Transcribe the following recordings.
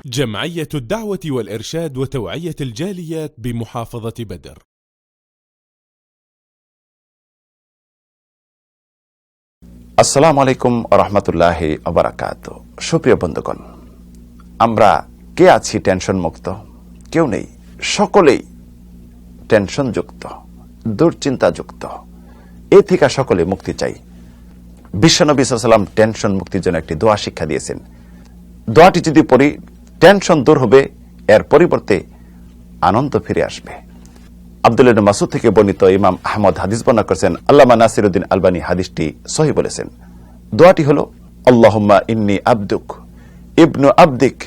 جمعية الدعوة والإرشاد وتوعية الجاليات بمحافظة بدر। আসসালামু আলাইকুম রহমতুল্লাহি ওয়াবারাকাতুহু। সুপ্রিয় বন্ধুগণ, আমরা কে আছি টেনশন মুক্ত? কেউ নেই, সকলেই টেনশন যুক্ত, দুশ্চিন্তা যুক্ত। এ থেকে সকলে মুক্তি চাই। বিশ্বনবী সাল্লাল্লাহু আলাইহি ওয়াসাল্লাম টেনশন মুক্তির জন্য একটি দোয়া শিক্ষা দিয়েছেন। দোয়াটি যদি পড়ি, টেনশন দূর হবে, এর পরিবর্তে আনন্দ ফিরে আসবে। আব্দুল্লাহ ইবনে মাসউদ থেকে বর্ণিত, ইমাম আহমদ হাদিস বর্ণনা করেছেন, আল্লামা নাসিরউদ্দিন আলবানী হাদিসটি সহিহ বলেছেন। দোয়াটি হলো, আল্লাহুম্মা ইন্নী আবদুক ইবনু আবদিক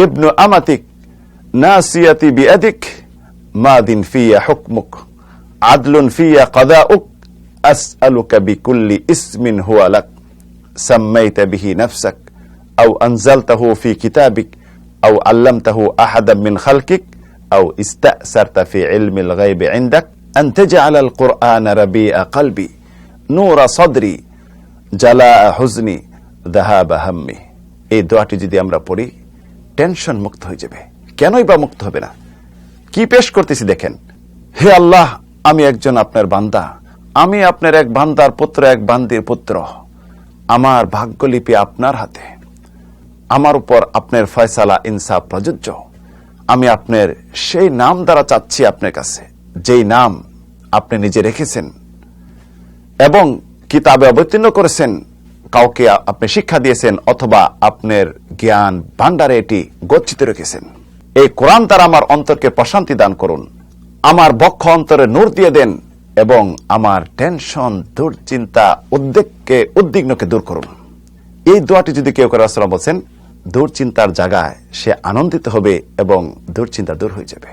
ইবনু আমাতিক নাসিয়াতি বিয়াদিক মাদিন ফিয়া হুকমুক আদলুন ফিয়া কাদাউক আসআলুকা বিকুল্লি ইসমিন হুয়া লাক সাম্মাইতা বিহি নাফসাক আও আনজালতাহু ফি কিতাবিক আও আল্লামতাহু আহাদাম মিন খালকিক أو استأثرت في علم الغيب عندك أن تجعل القرآن ربيع قلبي نور صدري جلاء حزني ذهاب همي। এই দোয়াটি যদি আমরা পড়ি, টেনশন মুক্ত হয়ে যাবে। কেনই বা মুক্ত হবে না? কি পেশ করতেছি দেখেন। হে আল্লাহ, আমি একজন আপনার বান্দা, আমি আপনার এক বান্দার পুত্র, এক বান্দির পুত্র। আমার ভাগ্যলিপি আপনার হাতে, আমার উপর আপনার ফয়সালা ইনসাফ প্রযোজ্য। আমি আপনার সেই নাম দ্বারা চাচ্ছি আপনার কাছে, যেই নাম আপনি নিজে রেখেছেন এবং কিতাবে অবতীর্ণ করেছেন, কাউকে আপনি শিক্ষা দিয়েছেন, অথবা আপনার জ্ঞান ভান্ডারে এটি গচ্ছিত রেখেছেন। এই কোরআন দ্বারা আমার অন্তরকে প্রশান্তি দান করুন, আমার বক্ষ অন্তরে নূর দিয়ে দেন এবং আমার টেনশন, দুশ্চিন্তা, উদ্বিগ্নকে দূর করুন। এই দোয়াটি যদি কেউ করে, রাসূলুল্লাহ বলছেন, দুশ্চিন্তার জায়গায় সে আনন্দিত হবে এবং দুশ্চিন্তা দূর হয়ে যাবে।